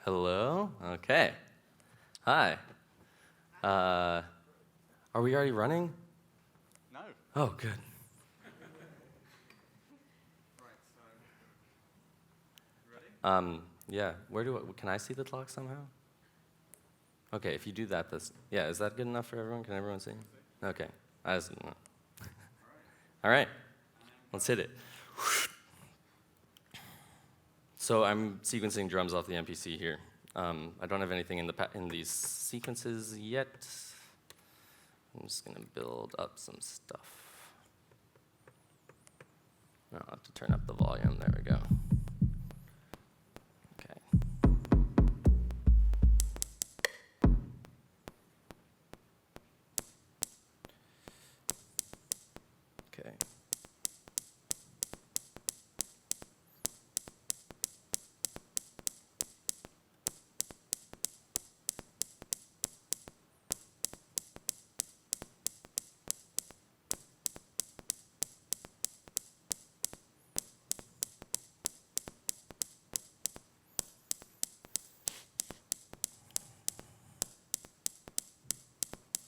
Hello? Okay. Hi. Are we already running? No. Oh, good. Right, so, you ready? Yeah, can I see the clock somehow? Okay, if you do that, yeah, is that good enough for everyone? Can everyone see? Okay. All right, let's hit it. So I'm sequencing drums off the MPC here. I don't have anything in these sequences yet. I'm just gonna build up some stuff. I'll have to turn up the volume, there we go. Okay.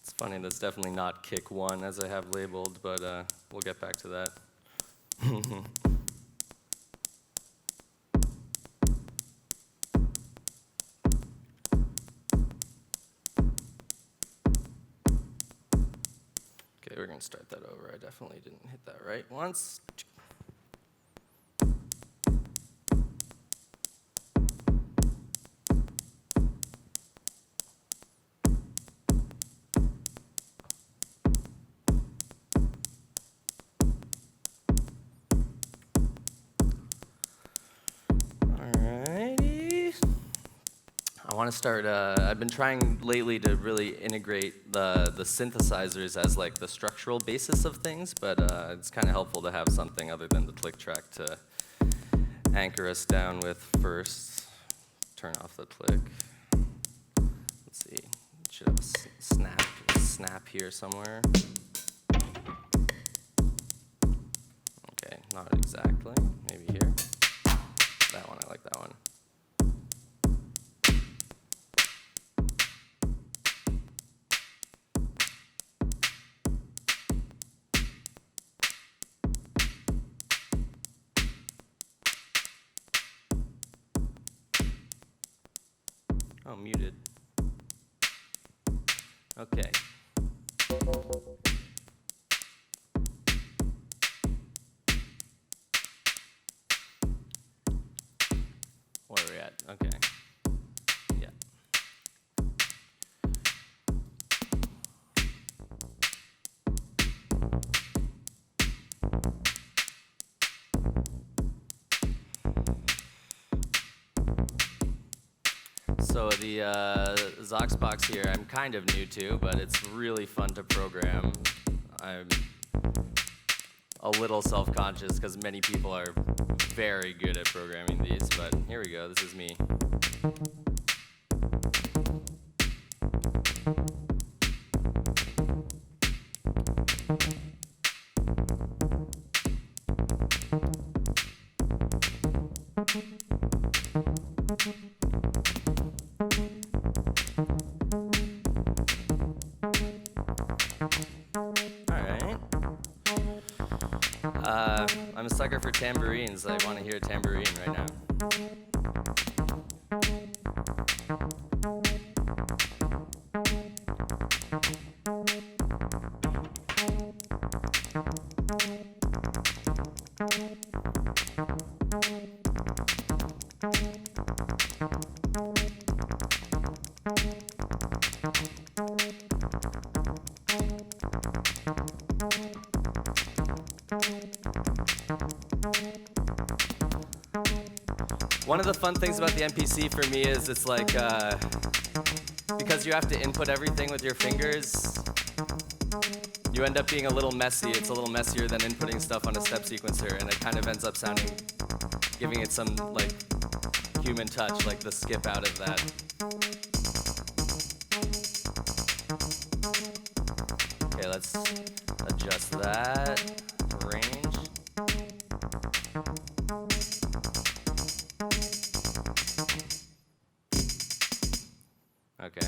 It's funny, that's definitely not kick one as I have labeled, but we'll get back to that. Okay, we're gonna start that over. I definitely didn't hit that right once. I want to start, I've been trying lately to really integrate the synthesizers as like the structural basis of things, but it's kind of helpful to have something other than the click track to anchor us down with first. Turn off the click. Let's see, it should have a snap here somewhere. Okay, not exactly, maybe here. That one, I like that one. Oh, muted. Okay. Where are we at? Okay. Yeah. So the Zoxbox here, I'm kind of new to, but it's really fun to program. I'm a little self-conscious because many people are very good at programming these, but here we go, this is me. I'm a sucker for tambourines. I want to hear a tambourine right now. One of the fun things about the MPC for me is it's like, because you have to input everything with your fingers, you end up being a little messy. It's a little messier than inputting stuff on a step sequencer, and it kind of ends up sounding, giving it some like human touch, like the skip out of that. Okay, let's adjust that range. Okay.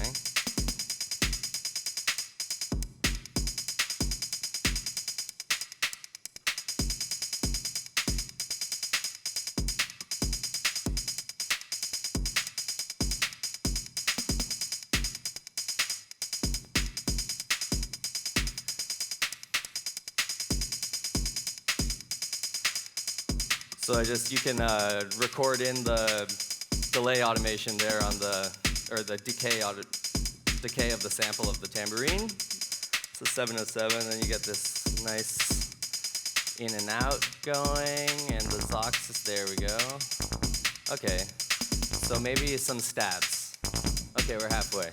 So you can record in the delay automation there on or the decay of the sample of the tambourine. So 707, then you get this nice in and out going, and the Zox, there we go. Okay, so maybe some stabs. Okay, we're halfway.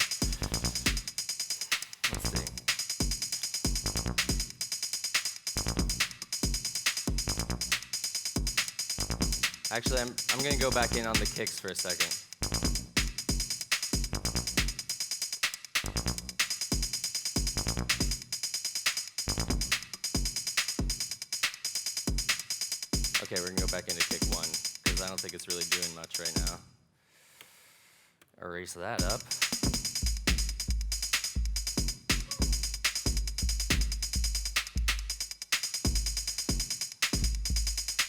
Let's see. Actually, I'm gonna go back in on the kicks for a second. Okay, we're gonna go back into kick 1, because I don't think it's really doing much right now. Erase that up.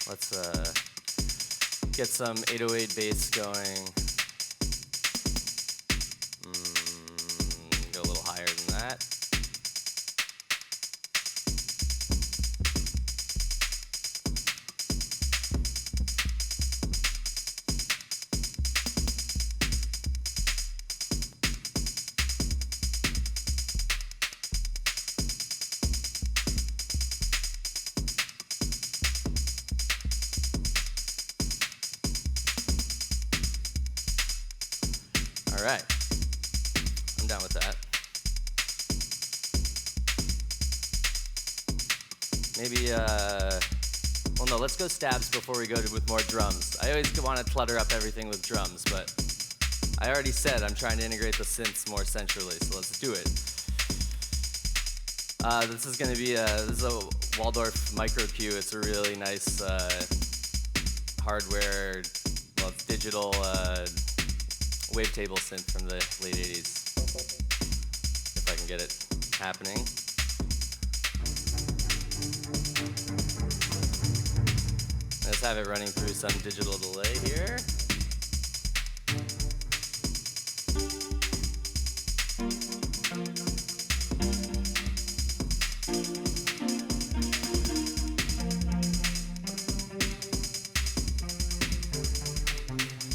Let's get some 808 bass going. Go a little higher than that. All right, I'm down with that. Maybe, well no, let's go stabs before we go with more drums. I always want to clutter up everything with drums, but I already said I'm trying to integrate the synths more centrally, so let's do it. This is going to be this is a Waldorf Micro Q. It's a really nice hardware, well, it's digital wavetable synth from the late 80s. If I can get it happening. Let's have it running through some digital delay here.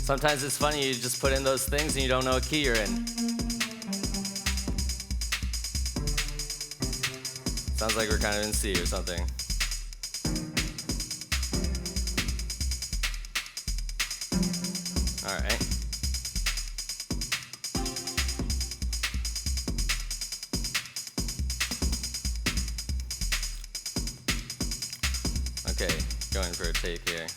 Sometimes it's funny, you just put in those things and you don't know what key you're in. Sounds like we're kind of in C or something. All right. Okay, going for a take here.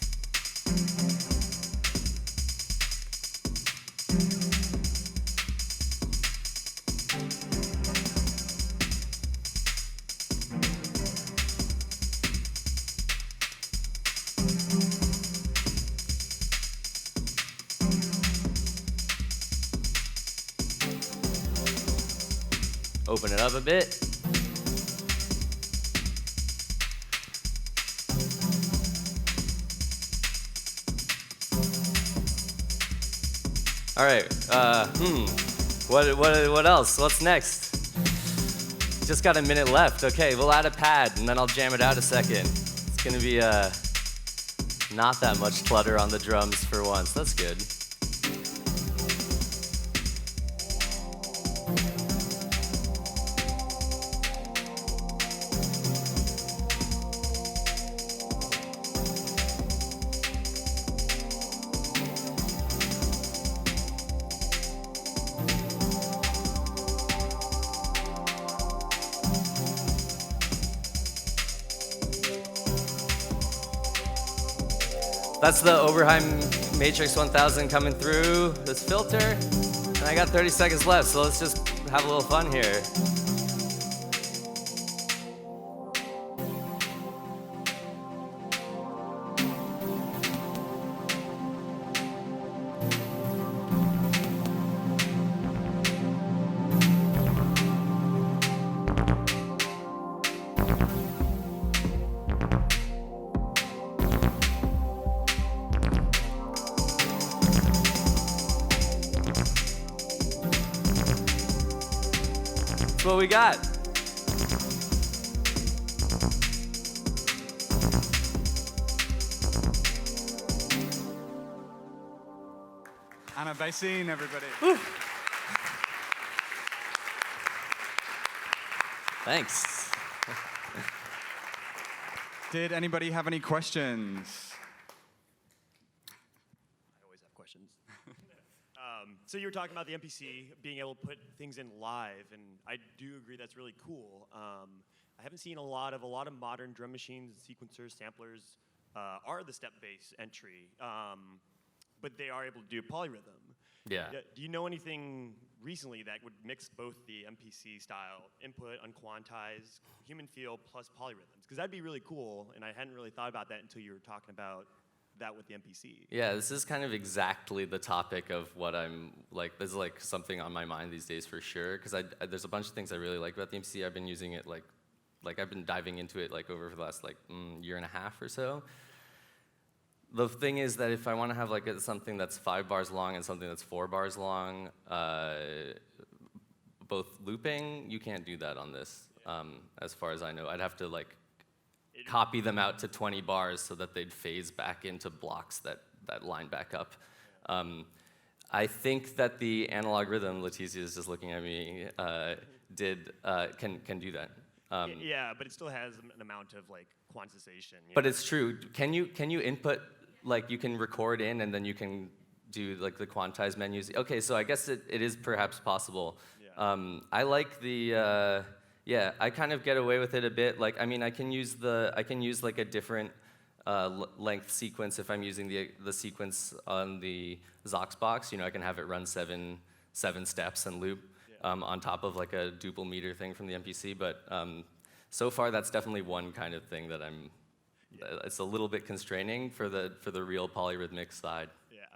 Open it up a bit. All right, what else? What's next? Just got a minute left. Okay, we'll add a pad and then I'll jam it out a second. It's gonna be not that much clutter on the drums for once. That's good. That's the Oberheim Matrix 1000 coming through this filter. And I got 30 seconds left, so let's just have a little fun here. That's what we got. Anabasine, everybody. Thanks. Did anybody have any questions? I always have questions. So you were talking about the MPC being able to put things in live, and I do agree that's really cool. I haven't seen a lot of modern drum machines, sequencers, samplers are the step-based entry, but they are able to do polyrhythm. Yeah. Do you know anything recently that would mix both the MPC style input, unquantized, human feel plus polyrhythms? Because that'd be really cool, and I hadn't really thought about that until you were talking about that with the MPC. Yeah, this is kind of exactly the topic of what I'm like. This is like something on my mind these days for sure. Because there's a bunch of things I really like about the MPC. I've been using it like I've been diving into it like over the last year and a half or so. The thing is that if I want to have like something that's 5 bars long and something that's 4 bars long, both looping, you can't do that on this, as far as I know. I'd have to like copy them out to 20 bars so that they'd phase back into blocks that line back up. I think that the analog rhythm, Leticia is just looking at me, can do that. Yeah, but it still has an amount of like quantization. But it's true. Can you input, like you can record in and then you can do like the quantized menus? Okay, so I guess it is perhaps possible. Yeah. I like the, yeah, I kind of get away with it a bit. Like, I mean, I can use like a different length sequence if I'm using the sequence on the Zox box. You know, I can have it run seven steps and loop on top of like a duple meter thing from the MPC. But so far, that's definitely one kind of thing that it's a little bit constraining for the real polyrhythmic side.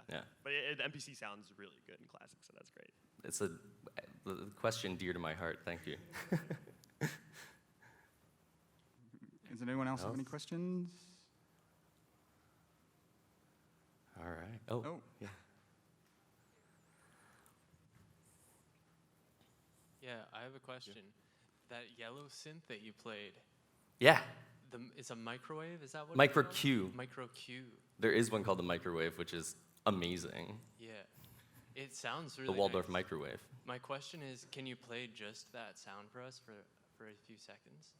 Yeah. But the MPC sounds really good in classic, so that's great. It's a question dear to my heart. Thank you. Does anyone else have any questions? All right. Oh. Yeah. Yeah, I have a question. That yellow synth that you played, Yeah. it's a microwave? Is that what Micro it's called? Q. Micro Q. There is one called the microwave, which is amazing. Yeah. It sounds really The Waldorf nice. microwave. My question is, can you play just that sound for us for a few seconds?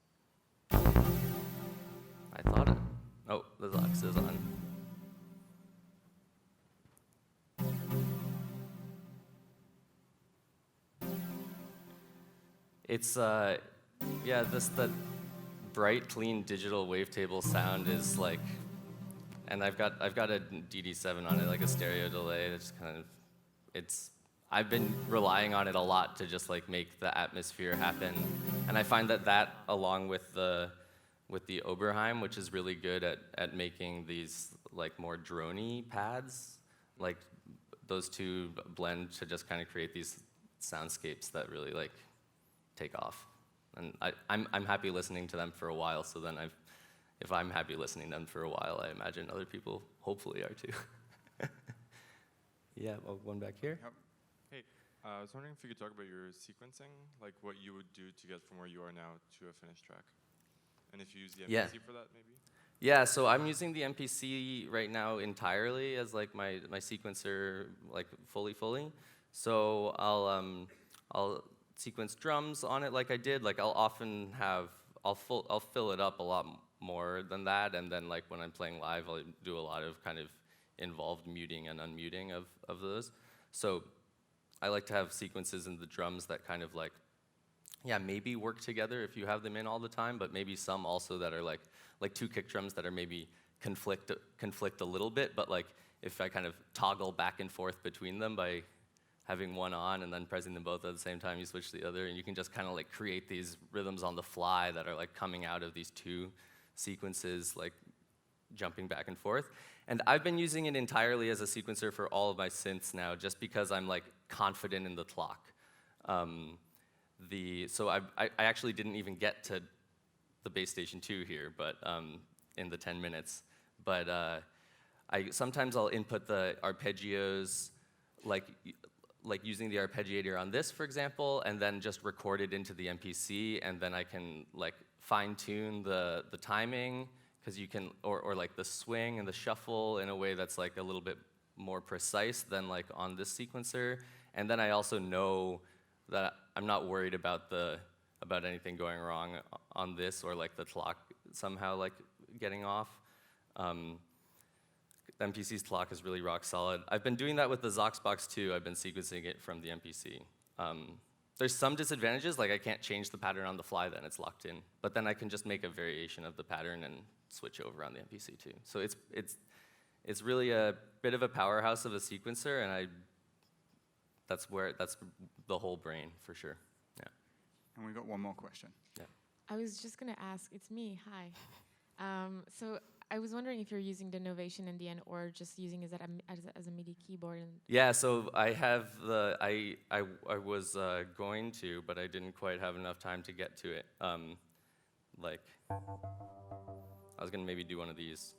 I thought it. Oh, the Zox is on. It's yeah, the bright, clean digital wavetable sound is like, and I've got a DD7 on it, like a stereo delay. It's kind of, I've been relying on it a lot to just like make the atmosphere happen, and I find that along with the Oberheim, which is really good at making these like more drony pads, like those two blend to just kind of create these soundscapes that really like take off. And I'm happy listening to them for a while, so then if I'm happy listening to them for a while, I imagine other people hopefully are too. Yeah, one back here. Yep. Hey, I was wondering if you could talk about your sequencing, like what you would do to get from where you are now to a finished track. And if you use the MPC Yeah. for that, maybe? Yeah, so I'm using the MPC right now entirely as like my sequencer, like fully. So I'll sequence drums on it like I did. Like I'll often I'll fill it up a lot more than that, and then like when I'm playing live, I'll do a lot of kind of involved muting and unmuting of those. So I like to have sequences in the drums that kind of like, yeah, maybe work together if you have them in all the time, but maybe some also that are like two kick drums that are maybe conflict a little bit, but like if I kind of toggle back and forth between them by having one on and then pressing them both at the same time, you switch to the other, and you can just kind of like create these rhythms on the fly that are like coming out of these two sequences, like jumping back and forth. And I've been using it entirely as a sequencer for all of my synths now, just because I'm like confident in the clock. So I actually didn't even get to the Bass Station 2 here, but in the 10 minutes. But sometimes I'll input the arpeggios, like like using the arpeggiator on this, for example, and then just record it into the MPC, and then I can like fine tune the timing, because you can, or like the swing and the shuffle in a way that's like a little bit more precise than like on this sequencer. And then I also know that I'm not worried about anything going wrong on this, or like the clock somehow like getting off. The MPC's clock is really rock solid. I've been doing that with the Zoxbox too. I've been sequencing it from the MPC. There's some disadvantages, like I can't change the pattern on the fly, then it's locked in. But then I can just make a variation of the pattern and switch over on the MPC too. So it's really a bit of a powerhouse of a sequencer, and that's the whole brain for sure. Yeah. And we got one more question. Yeah. I was just going to ask, it's me, hi. So I was wondering if you're using the Novation in the end, or just using it as a MIDI keyboard. Yeah, so I have I was going to, but I didn't quite have enough time to get to it. Like, I was gonna maybe do one of these.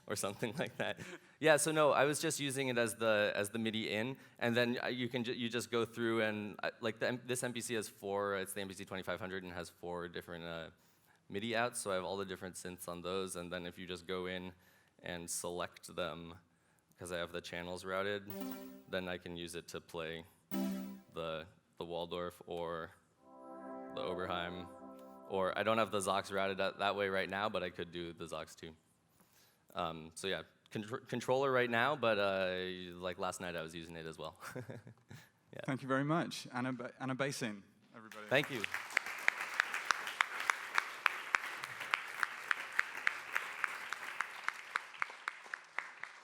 Or something like that. Yeah, so no, I was just using it as the MIDI in, and then you just go through and like this MPC has it's the MPC 2500 and has 4 different MIDI outs, so I have all the different synths on those, and then if you just go in and select them, because I have the channels routed, then I can use it to play the Waldorf or the Oberheim, or I don't have the Zox routed that way right now, but I could do the Zox too. So yeah, controller right now, but like last night I was using it as well. Yeah. Thank you very much. Anabasine, everybody. Thank you.